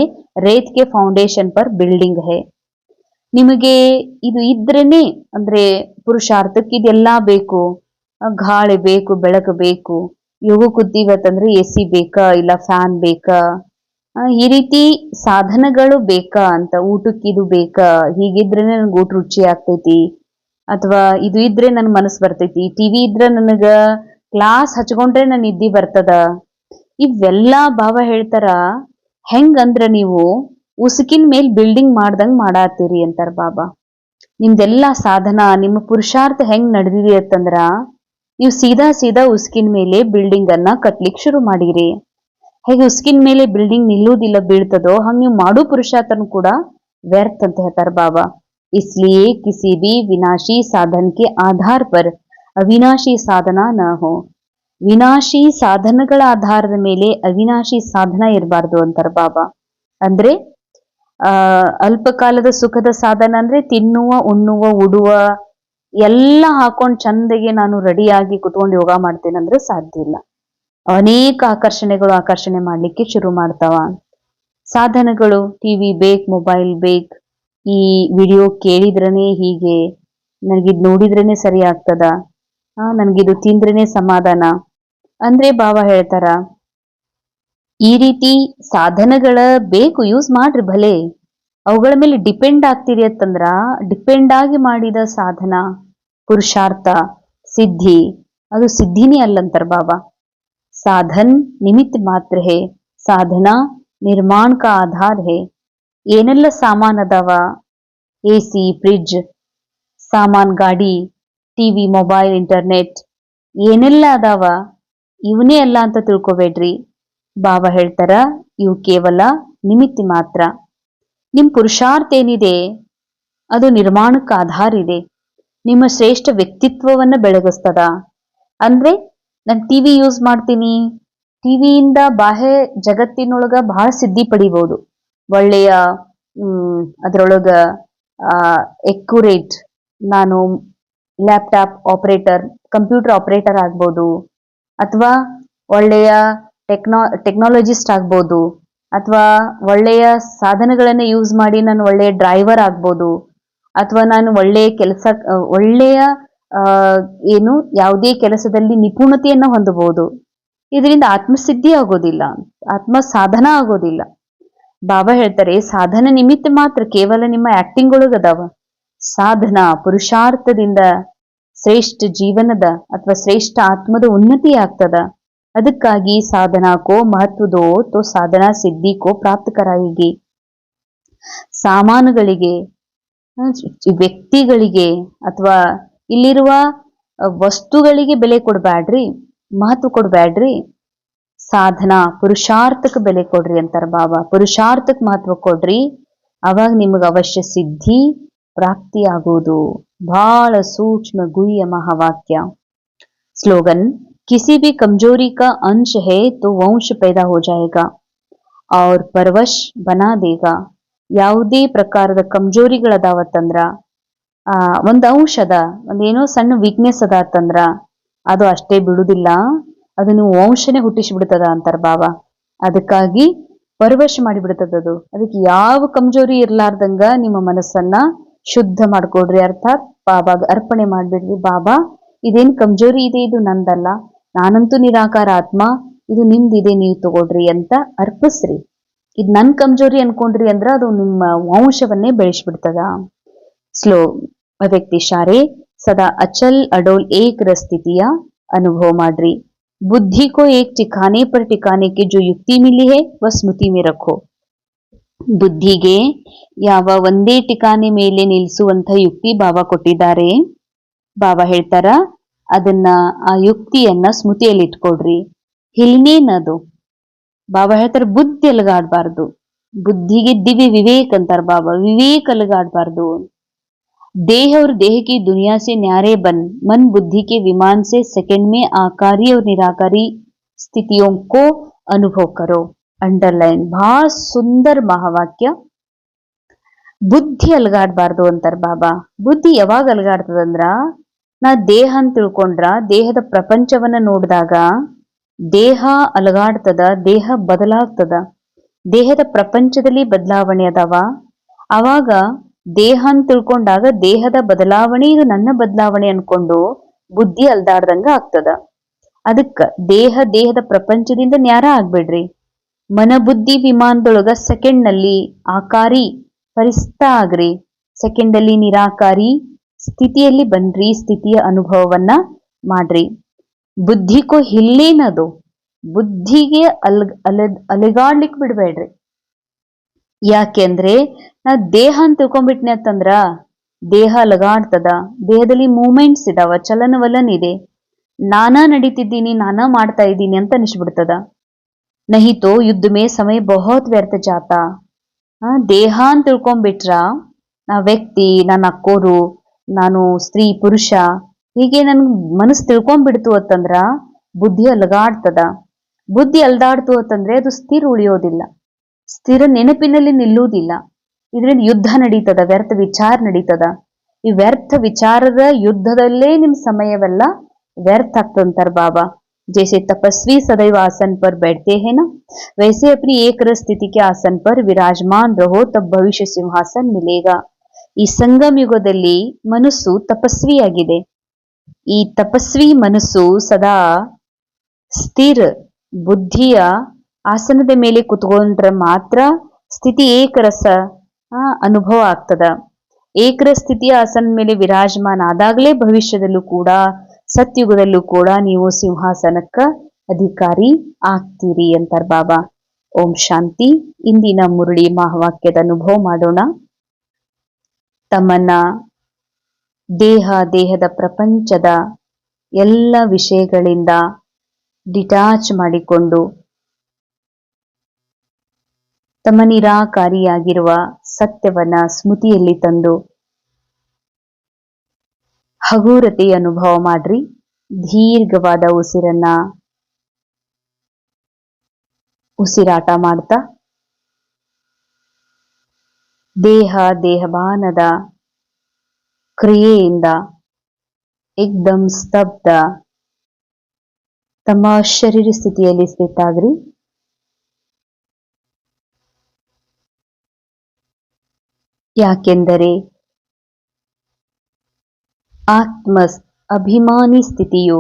रेत के फाउंडेशन पर बिल्डिंग है. ನಿಮಗೆ ಇದು ಇದ್ರೇನೆ ಅಂದ್ರೆ ಪುರುಷಾರ್ಥಕ್ಕೆ ಇದೆಲ್ಲಾ ಬೇಕು, ಗಾಳಿ ಬೇಕು, ಬೆಳಕು ಬೇಕು, ಯೋಗ ಕೂತೀವತ್ತಂದ್ರೆ ಎ ಸಿ ಬೇಕಾ ಇಲ್ಲ ಫ್ಯಾನ್ ಬೇಕಾ, ಈ ರೀತಿ ಸಾಧನಗಳು ಬೇಕಾ ಅಂತ, ಊಟಕ್ಕೆ ಇದು ಬೇಕಾ, ಹೀಗಿದ್ರೆ ನನ್ಗೆ ಊಟ ರುಚಿ ಆಗ್ತೈತಿ, ಅಥವಾ ಇದು ಇದ್ರೆ ನನ್ ಮನಸ್ಸು ಬರ್ತೈತಿ, ಟಿವಿ ಇದ್ರೆ ನನಗ ಕ್ಲಾಸ್ ಹಚ್ಕೊಂಡ್ರೆ ನನ್ ನಿದ್ದಿ ಬರ್ತದ. ಇವೆಲ್ಲಾ ಬಾಬಾ ಹೇಳ್ತಾರ ಹೆಂಗಂದ್ರ ನೀವು ಉಸುಕಿನ ಮೇಲ್ ಬಿಲ್ಡಿಂಗ್ ಮಾಡ್ದಂಗ್ ಮಾಡಾತ್ತೀರಿ ಅಂತಾರ ಬಾಬಾ. ನಿಮ್ದೆಲ್ಲಾ ಸಾಧನ, ನಿಮ್ಮ ಪುರುಷಾರ್ಥ ಹೆಂಗ್ ನಡೆದಿದೆ ಅಂತಂದ್ರ ನೀವು ಸೀದಾ ಸೀದಾ ಉಸುಕಿನ ಮೇಲೆ ಬಿಲ್ಡಿಂಗ್ ಅನ್ನ ಕಟ್ಲಿಕ್ ಶುರು ಮಾಡಿರಿ. ಹೇಗೆ ಉಸುಕಿನ ಮೇಲೆ ಬಿಲ್ಡಿಂಗ್ ನಿಲ್ಲುವುದಿಲ್ಲ ಬೀಳ್ತದೋ ಹಂಗ ನೀವು ಮಾಡೋ ಪುರುಷಾರ್ಥನು ಕೂಡ ವ್ಯರ್ಥ ಅಂತ ಹೇಳ್ತಾರ ಬಾಬಾ. इसलिए किसी भी विनाशी साधन के आधार पर अविनाशी साधना न हो. ವಿನಾಶಿ ಸಾಧನಗಳ ಆಧಾರದ ಮೇಲೆ ಅವಿನಾಶಿ ಸಾಧನ ಇರಬಾರ್ದು ಅಂತಾರ ಬಾಬಾ. ಅಂದ್ರೆ ಅಲ್ಪಕಾಲದ ಸುಖದ ಸಾಧನ ಅಂದ್ರೆ ತಿನ್ನುವ, ಉಣ್ಣುವ, ಉಡುವ ಎಲ್ಲ ಹಾಕೊಂಡ್ ಚಂದಗೆ ನಾನು ರೆಡಿಯಾಗಿ ಕುತ್ಕೊಂಡು ಯೋಗ ಮಾಡ್ತೇನಂದ್ರೆ ಸಾಧ್ಯ ಇಲ್ಲ. ಅನೇಕ ಆಕರ್ಷಣೆ ಮಾಡ್ಲಿಕ್ಕೆ ಶುರು ಮಾಡ್ತಾವ. ಸಾಧನಗಳು ಟಿವಿ ಬೇಕ್, ಮೊಬೈಲ್ ಬೇಕ್, ಈ ವಿಡಿಯೋ ಕೇಳಿದ್ರನೆ ಹೀಗೆ, ನನಗಿದ್ ನೋಡಿದ್ರೇನೆ ಸರಿ ಆಗ್ತದ, ನನ್ಗಿದು ತಿಂದ್ರೇನೆ ಸಮಾಧಾನ ಅಂದ್ರೆ ಬಾಬಾ ಹೇಳ್ತಾರ ಈ ರೀತಿ ಸಾಧನಗಳ ಬೇಕು, ಯೂಸ್ ಮಾಡ್ರಿ ಭಲೆ, ಅವುಗಳ ಮೇಲೆ ಡಿಪೆಂಡ್ ಆಗ್ತೀರಿ ಅಂತಂದ್ರ ಡಿಪೆಂಡ್ ಆಗಿ ಮಾಡಿದ ಸಾಧನ, ಪುರುಷಾರ್ಥ, ಸಿದ್ಧಿ ಅದು ಸಿದ್ಧಿನೇ ಅಲ್ಲಂತಾರ ಬಾಬಾ. ಸಾಧನ್ ನಿಮಿತ್ತ ಮಾತ್ರ ಹೇ, ಸಾಧನಾ ನಿರ್ಮಾಣ ಕಾ ಆಧಾರ್ ಹೇ. ಏನೆಲ್ಲ ಸಾಮಾನ್ ಅದಾವ, ಎ ಸಿ, ಫ್ರಿಡ್ಜ್, ಸಾಮಾನ್, ಗಾಡಿ, ಟಿವಿ, ಮೊಬೈಲ್, ಇಂಟರ್ನೆಟ್ ಏನೆಲ್ಲ ಅದಾವ ಇವನೇ ಅಲ್ಲ ಅಂತ ತಿಳ್ಕೊಬೇಡ್ರಿ. ಬಾಬಾ ಹೇಳ್ತಾರ ಇವು ಕೇವಲ ನಿಮಿತ್ತಿ ಮಾತ್ರ. ನಿಮ್ ಪುರುಷಾರ್ಥ ಏನಿದೆ ಅದು ನಿರ್ಮಾಣಕ್ಕೆ ಆಧಾರ ಇದೆ, ನಿಮ್ಮ ಶ್ರೇಷ್ಠ ವ್ಯಕ್ತಿತ್ವವನ್ನ ಬೆಳಗಿಸ್ತದ. ಅಂದ್ರೆ ನಾನು ಟಿವಿ ಯೂಸ್ ಮಾಡ್ತೀನಿ, ಟಿವಿಯಿಂದ ಬಾಹ್ಯ ಜಗತ್ತಿನೊಳಗ ಬಹಳ ಸಿದ್ಧಿ ಪಡಿಬಹುದು, ಒಳ್ಳೆಯ ಅದ್ರೊಳಗ ಎಕ್ಯುರೇಟ್, ನಾನು ಲ್ಯಾಪ್ಟಾಪ್ ಆಪರೇಟರ್, ಕಂಪ್ಯೂಟರ್ ಆಪರೇಟರ್ ಆಗ್ಬೋದು, ಅಥವಾ ಒಳ್ಳೆಯ ಟೆಕ್ನಾಲಜಿಸ್ಟ್ ಆಗ್ಬೋದು, ಅಥವಾ ಒಳ್ಳೆಯ ಸಾಧನಗಳನ್ನ ಯೂಸ್ ಮಾಡಿ ನಾನು ಒಳ್ಳೆಯ ಡ್ರೈವರ್ ಆಗ್ಬೋದು, ಅಥವಾ ನಾನು ಒಳ್ಳೆಯ ಏನು ಯಾವುದೇ ಕೆಲಸದಲ್ಲಿ ನಿಪುಣತೆಯನ್ನ ಹೊಂದಬಹುದು. ಇದರಿಂದ ಆತ್ಮಸಿದ್ಧಿ ಆಗೋದಿಲ್ಲ, ಆತ್ಮ ಸಾಧನ ಆಗೋದಿಲ್ಲ. ಬಾಬಾ ಹೇಳ್ತಾರೆ ಸಾಧನ ನಿಮಿತ್ತ ಮಾತ್ರ, ಕೇವಲ ನಿಮ್ಮ ಆಕ್ಟಿಂಗ್ ಒಳಗದಾವ. ಸಾಧನ ಪುರುಷಾರ್ಥದಿಂದ ಶ್ರೇಷ್ಠ ಜೀವನದ ಅಥವಾ ಶ್ರೇಷ್ಠ ಆತ್ಮದ ಉನ್ನತಿ ಆಗ್ತದ. ಅದಕ್ಕಾಗಿ ಸಾಧನಾ ಕೋ ಮಹತ್ವ ದೋ ತೋ ಸಾಧನಾ ಸಿದ್ಧಿ ಕೋ ಪ್ರಾಪ್ತ ಕರಾಯಿಗಿ. ಸಾಮಾನುಗಳಿಗೆ, ವ್ಯಕ್ತಿಗಳಿಗೆ ಅಥವಾ ಇಲ್ಲಿರುವ ವಸ್ತುಗಳಿಗೆ ಬೆಲೆ ಕೊಡ್ಬ್ಯಾಡ್ರಿ, ಮಹತ್ವ ಕೊಡ್ಬ್ಯಾಡ್ರಿ. ಸಾಧನಾ ಪುರುಷಾರ್ಥಕ್ಕೆ ಬೆಲೆ ಕೊಡ್ರಿ ಅಂತಾರ ಬಾಬಾ. ಪುರುಷಾರ್ಥಕ್ಕೆ ಮಹತ್ವ ಕೊಡ್ರಿ, ಅವಾಗ ನಿಮಗ ಅವಶ್ಯ ಸಿದ್ಧಿ ಪ್ರಾಪ್ತಿ ಆಗುವುದು. ಬಹಳ ಸೂಕ್ಷ್ಮ ಗುಹ್ಯ ಮಹಾವಾಕ್ಯ. स्लोगन, किसी भी कमजोरी का अंश है तो वंश पैदा हो जाएगा और परवश बना देगा. ಯಾವುದೇ ಪ್ರಕಾರದ ಕಮ್ಜೋರಿಗಳದಾವತ್ತಂದ್ರ ಒಂದ್ ಅಂಶ ಅದ, ಒಂದೇನೋ ಸಣ್ಣ ವೀಕ್ನೆಸ್ ಅದ ಅಂತಂದ್ರ ಅದು ಅಷ್ಟೇ ಬಿಡುದಿಲ್ಲ, ಅದು ನೀವು ವಂಶನೇ ಹುಟ್ಟಿಸಿ ಬಿಡ್ತದ ಅಂತಾರ ಬಾಬಾ. ಅದಕ್ಕಾಗಿ ಪರವಶ ಮಾಡಿಬಿಡ್ತದದು. ಅದಕ್ಕೆ ಯಾವ ಕಮ್ಜೋರಿ ಇರ್ಲಾರ್ದಂಗ ನಿಮ್ಮ ಮನಸ್ಸನ್ನ ಶುದ್ಧ ಮಾಡ್ಕೊಡ್ರಿ, ಅರ್ಥಾತ್ ಬಾಬಾಗ ಅರ್ಪಣೆ ಮಾಡ್ಬಿಡ್ರಿ. ಬಾಬಾ ಇದೇನ್ ಕಮ್ಜೋರಿ ಇದೆ ಇದು ನಂದಲ್ಲ, ನಾನಂತೂ ನಿರಾಕಾರ ಆತ್ಮ, ಇದು ನಿಮ್ದಿದೆ, ನೀವು ತಗೊಳ್ರಿ ಅಂತ ಅರ್ಪಿಸ್ರಿ. ಇದು ನನ್ ಕಮ್ಜೋರಿ ಅನ್ಕೊಂಡ್ರಿ ಅಂದ್ರ ಅದು ನಿಮ್ಮ ವಂಶವನ್ನೇ ಬೆಳೆಸ್ಬಿಡ್ತದ. ಸ್ಲೋ ವ್ಯಕ್ತಿ ಶಾರೆ ಸದಾ ಅಚಲ್ ಅಡೋಲ್ ಏಕ್ ಸ್ಥಿತಿಯ ಅನುಭವ ಮಾಡ್ರಿ. बुद्धि को एक ठिकाने पर टिकाने की जो युक्ति मिली है वह स्मृति में रखो. ಬುದ್ಧಿಗೆ ಯಾವ ಒಂದೇ ಟಿಕಾನೆ ಮೇಲೆ ನಿಲ್ಲಿಸುವಂತ ಯುಕ್ತಿ ಬಾಬಾ ಕೊಟ್ಟಿದ್ದಾರೆ. ಬಾಬಾ ಹೇಳ್ತಾರ ಅದನ್ನ, ಆ ಯುಕ್ತಿಯನ್ನ ಸ್ಮೃತಿಯಲ್ಲಿ ಇಟ್ಕೊಡ್ರಿ. ಹಿಲ್ನೇನದು ಬಾಬಾ ಹೇಳ್ತಾರ ಬುದ್ಧಿ ಅಲಗಾಡ್ಬಾರ್ದು. ಬುದ್ಧಿಗೆ ದಿವ್ಯ ವಿವೇಕ್ ಅಂತಾರ ಬಾಬಾ, ವಿವೇಕ್ ಅಲಗಾಡ್ಬಾರ್ದು. देह और देह की दुनिया से न्यारे बन मन बुद्धि के विमान से सेकंड में आकारी और निराकारी स्थितियों को अनुभव करो. अंडरलाइन, ಬಹಳ ಸುಂದರ ಮಹಾವಾಕ್ಯ. ಬುದ್ಧಿ ಅಲಗಾಡ್ಬಾರ್ದು ಅಂತಾರ ಬಾಬಾ. ಬುದ್ಧಿ ಯಾವಾಗ ಅಲಗಾಡ್ತದಂದ್ರ ನಾ ದೇಹ ಅಂತ ತಿಳ್ಕೊಂಡ್ರ, ದೇಹದ ಪ್ರಪಂಚವನ್ನ ನೋಡಿದಾಗ ದೇಹ ಅಲಗಾಡ್ತದ, ದೇಹ ಬದಲಾಗ್ತದ, ದೇಹದ ಪ್ರಪಂಚದಲ್ಲಿ ಬದಲಾವಣೆ ಅದಾವ. ಅವಾಗ ದೇಹ ಅಂತ ತಿಳ್ಕೊಂಡಾಗ ದೇಹದ ಬದಲಾವಣೆ ಇದು ನನ್ನ ಬದಲಾವಣೆ ಅನ್ಕೊಂಡು ಬುದ್ಧಿ ಅಲ್ದಾಡ್ದಂಗ ಆಗ್ತದ. ಅದಕ್ಕ ದೇಹದ ಪ್ರಪಂಚದಿಂದ ನ್ಯಾರ ಆಗ್ಬೇಡ್ರಿ. ಮನಬುದ್ಧಿ ವಿಮಾನದೊಳಗ ಸೆಕೆಂಡ್ನಲ್ಲಿ ಆಕಾರಿ ಪರಿಸ್ತಾ ಆಗ್ರಿ. ಸೆಕೆಂಡಲ್ಲಿ ನಿರಾಕಾರಿ ಸ್ಥಿತಿಯಲ್ಲಿ ಬನ್ರಿ. ಸ್ಥಿತಿಯ ಅನುಭವವನ್ನ ಮಾಡ್ರಿ. ಬುದ್ಧಿಗೂ ಹಿಲ್ಲೇನದು. ಬುದ್ಧಿಗೆ ಅಲೆಗಾಡ್ಲಿಕ್ ಬಿಡ್ಬೇಡ್ರಿ. ಯಾಕೆಂದ್ರೆ ನಾ ದೇಹ ಅಂತ ತಿಳ್ಕೊಂಡ್ಬಿಟ್ನೆ ಅಂತಂದ್ರ ದೇಹ ಅಲಗಾಡ್ತದ. ದೇಹದಲ್ಲಿ ಮೂಮೆಂಟ್ಸ್ ಇದಾವ, ಚಲನವಲನ್ ಇದೆ. ನಾನಾ ನಡೀತಿದ್ದೀನಿ, ನಾನಾ ಮಾಡ್ತಾ ಇದ್ದೀನಿ ಅಂತ ಅನಿಸ್ಬಿಡ್ತದ. ನಹಿ ತೋ ಯುದ್ಧ ಮೇ ಸಮಯ ಬಹುತ್ ವ್ಯರ್ಥ ಜಾತಾ. ದೇಹ ಅಂತ ತಿಳ್ಕೊಂಡ್ಬಿಟ್ರ ನಾ ವ್ಯಕ್ತಿ, ನಾನು ಅಕ್ಕೋರು, ನಾನು ಸ್ತ್ರೀ ಪುರುಷ, ಹೀಗೆ ನನ್ ಮನಸ್ಸು ತಿಳ್ಕೊಂಡ್ಬಿಡ್ತು ಅಂತಂದ್ರ ಬುದ್ಧಿ ಅಲಗಾಡ್ತದ. ಬುದ್ಧಿ ಅಲ್ದಾಡ್ತು ಅಂತಂದ್ರೆ ಅದು ಸ್ಥಿರ ಉಳಿಯೋದಿಲ್ಲ, ಸ್ಥಿರ ನೆನಪಿನಲ್ಲಿ ನಿಲ್ಲುವುದಿಲ್ಲ. ಇದರಿಂದ ಯುದ್ಧ ನಡೀತದ, ವ್ಯರ್ಥ ವಿಚಾರ ನಡೀತದ. ಈ ವ್ಯರ್ಥ ವಿಚಾರದ ಯುದ್ಧದಲ್ಲೇ ನಿಮ್ ಸಮಯವೆಲ್ಲ ವ್ಯರ್ಥ ಆಗ್ತಂತಾರ ಬಾಬಾ. जैसे तपस्वी सदैव आसन पर बैठते हैं ना, वैसे अपनी एक रस स्थिति के आसन पर विराजमान रहो, तब भविष्य सिंहासन मिलेगा. ಈ ಸಂಗಮ ಯುಗದಲ್ಲಿ ಮನಸ್ಸು ತಪಸ್ವಿಯಾಗಿದೆ. ಈ ತಪಸ್ವಿ ಮನಸ್ಸು ಸದಾ ಸ್ಥಿರ ಬುದ್ಧಿಯ ಆಸನದ ಮೇಲೆ ಕುತ್ಕೊಂಡ್ರೆ ಮಾತ್ರ ಸ್ಥಿತಿ ಏಕರಸ ಅನುಭವ ಆಗ್ತದ. ಏಕರ ಸ್ಥಿತಿಯ ಆಸನದ ಮೇಲೆ ವಿರಾಜಮಾನ ಆದಾಗಲೇ ಭವಿಷ್ಯದಲ್ಲೂ ಕೂಡ, ಸತ್ಯುಗದಲ್ಲೂ ಕೂಡ ನೀವು ಸಿಂಹಾಸನಕ್ಕ ಅಧಿಕಾರಿ ಆಗ್ತೀರಿ ಅಂತಾರ ಬಾಬಾ. ಓಂ ಶಾಂತಿ. ಇಂದಿನ ಮುರಳಿ ಮಹಾವಾಕ್ಯದ ಅನುಭವ ಮಾಡೋಣ. ತಮ್ಮನ್ನ ದೇಹದ ಪ್ರಪಂಚದ ಎಲ್ಲ ವಿಷಯಗಳಿಂದ ಡಿಟ್ಯಾಚ್ ಮಾಡಿಕೊಂಡು ತಮ್ಮ ನಿರಾಕಾರಿಯಾಗಿರುವ ಸತ್ಯವನ್ನ ಸ್ಮೃತಿಯಲ್ಲಿ ತಂದು ಹಗೂರತೆ ಅನುಭವ ಮಾಡ್ರಿ. ದೀರ್ಘವಾದ ಉಸಿರಾಟ ಮಾಡ್ತಾ ದೇಹಬಾನದ ಕ್ರಿಯೆಯಿಂದ ಏಕ್ದಮ್ ಸ್ತಬ್ಧ ತಮ್ಮ ಶರೀರ ಸ್ಥಿತಿಯಲ್ಲಿ ಸ್ಥಿತಾಗ್ರಿ. ಯಾಕೆಂದರೆ ಆತ್ಮ ಅಭಿಮಾನಿ ಸ್ಥಿತಿಯು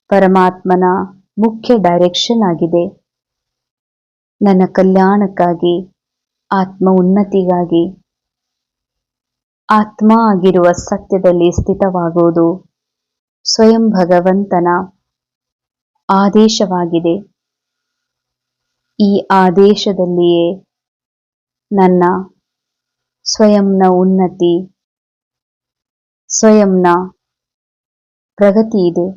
ಪರಮಾತ್ಮನ ಮುಖ್ಯ ಡೈರೆಕ್ಷನ್ ಆಗಿದೆ. ನನ್ನ ಕಲ್ಯಾಣಕ್ಕಾಗಿ, ಆತ್ಮ ಉನ್ನತಿಗಾಗಿ, ಆತ್ಮ ಆಗಿರುವ ಸತ್ಯದಲ್ಲಿ ಸ್ಥಿತವಾಗುವುದು ಸ್ವಯಂ ಭಗವಂತನ ಆದೇಶವಾಗಿದೆ. ಈ ಆದೇಶದಲ್ಲಿಯೇ ನನ್ನ ಸ್ವಯಂನ ಉನ್ನತಿ, ಸ್ವಯಂನ ಪ್ರಗತಿ ಇದೆ.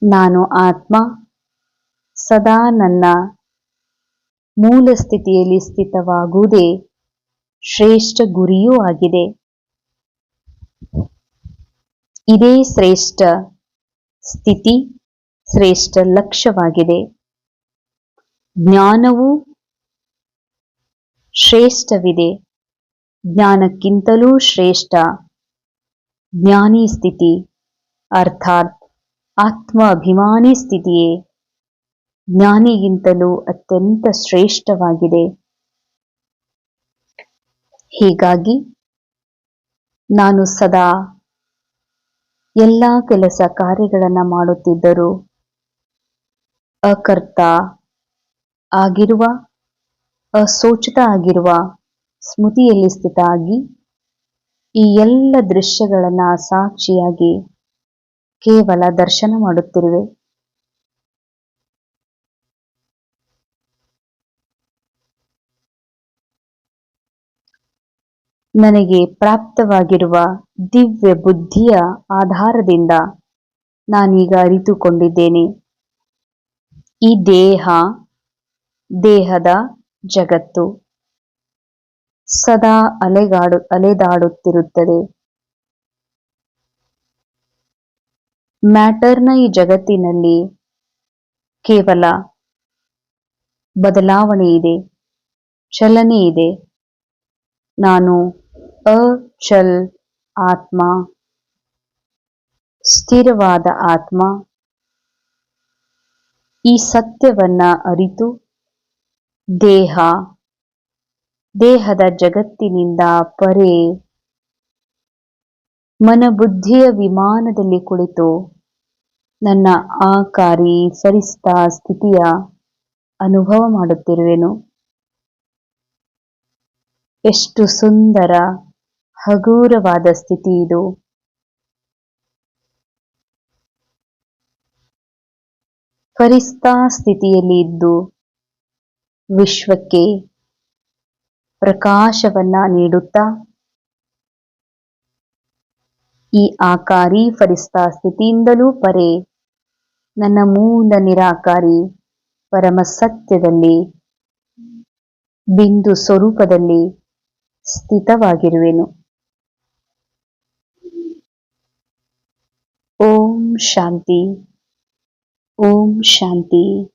ನಾನು ಆತ್ಮ ಸದಾ ನನ್ನ ಮೂಲ ಸ್ಥಿತಿಯಲ್ಲಿ ಸ್ಥಿತವಾಗುವುದೇ ಶ್ರೇಷ್ಠ ಗುರಿಯೂ ಆಗಿದೆ. ಇದೇ ಶ್ರೇಷ್ಠ ಸ್ಥಿತಿ, ಶ್ರೇಷ್ಠ ಲಕ್ಷ್ಯವಾಗಿದೆ. ಜ್ಞಾನವೂ ಶ್ರೇಷ್ಠವಿದೆ. ಜ್ಞಾನಕ್ಕಿಂತಲೂ ಶ್ರೇಷ್ಠ ಜ್ಞಾನಿ ಸ್ಥಿತಿ ಅರ್ಥಾತ್ ಆತ್ಮ ಅಭಿಮಾನಿ ಸ್ಥಿತಿಯೇ ಜ್ಞಾನಿಗಿಂತಲೂ ಅತ್ಯಂತ ಶ್ರೇಷ್ಠವಾಗಿದೆ. ಹೀಗಾಗಿ ನಾನು ಸದಾ ಎಲ್ಲ ಕೆಲಸ ಕಾರ್ಯಗಳನ್ನ ಮಾಡುತ್ತಿದ್ದರೂ ಅಕರ್ತ ಆಗಿರುವ, ಅಸೋಚಿತ ಆಗಿರುವ ಸ್ಮೃತಿಯಲ್ಲಿ ಸ್ಥಿತ ಆಗಿ ಈ ಎಲ್ಲ ದೃಶ್ಯಗಳನ್ನ ಸಾಕ್ಷಿಯಾಗಿ ಕೇವಲ ದರ್ಶನ ಮಾಡುತ್ತಿರುವೆ. ನನಗೆ ಪ್ರಾಪ್ತವಾಗಿರುವ ದಿವ್ಯ ಬುದ್ಧಿಯ ಆಧಾರದಿಂದ ನಾನೀಗ ಅರಿತುಕೊಂಡಿದ್ದೇನೆ. ಈ ದೇಹದ ಜಗತ್ತು ಸದಾ ಅಲೆದಾಡುತ್ತಿರುತ್ತದೆ. ಮ್ಯಾಟರ್ನ ಈ ಜಗತ್ತಿನಲ್ಲಿ ಕೇವಲ ಬದಲಾವಣೆ ಇದೆ, ಚಲನೆ ಇದೆ. ನಾನು ಅಚಲ್ ಆತ್ಮ, ಸ್ಥಿರವಾದ ಆತ್ಮ. ಈ ಸತ್ಯವನ್ನ ಅರಿತು ದೇಹದ ಜಗತ್ತಿನಿಂದ ಪರೆ ಮನಬುದ್ಧಿಯ ವಿಮಾನದಲ್ಲಿ ಕುಳಿತು ನನ್ನ ಆಕಾರಿ ಫರಿಸ್ತಾ ಸ್ಥಿತಿಯ ಅನುಭವ ಮಾಡುತ್ತಿರುವೆನು. ಎಷ್ಟು ಸುಂದರ ಹಗೂರವಾದ ಸ್ಥಿತಿ ಇದು. ಫರಿಸ್ತಾ ಸ್ಥಿತಿಯಲ್ಲಿ ಇದ್ದು ವಿಶ್ವಕ್ಕೆ ಪ್ರಕಾಶವನ್ನ ನೀಡುತ್ತಾ ಈ ಆಕಾರಿ ಫರಿಸ್ತಾ ಸ್ಥಿತಿಯಿಂದಲೂ ಪರೆ ನನ್ನ ಮೂಲ ನಿರಾಕಾರಿ ಪರಮ ಸತ್ಯದಲ್ಲಿ ಬಿಂದು ಸ್ವರೂಪದಲ್ಲಿ ಸ್ಥಿತವಾಗಿರುವೆನು. ಓಂ ಶಾಂತಿ, ಓಂ ಶಾಂತಿ.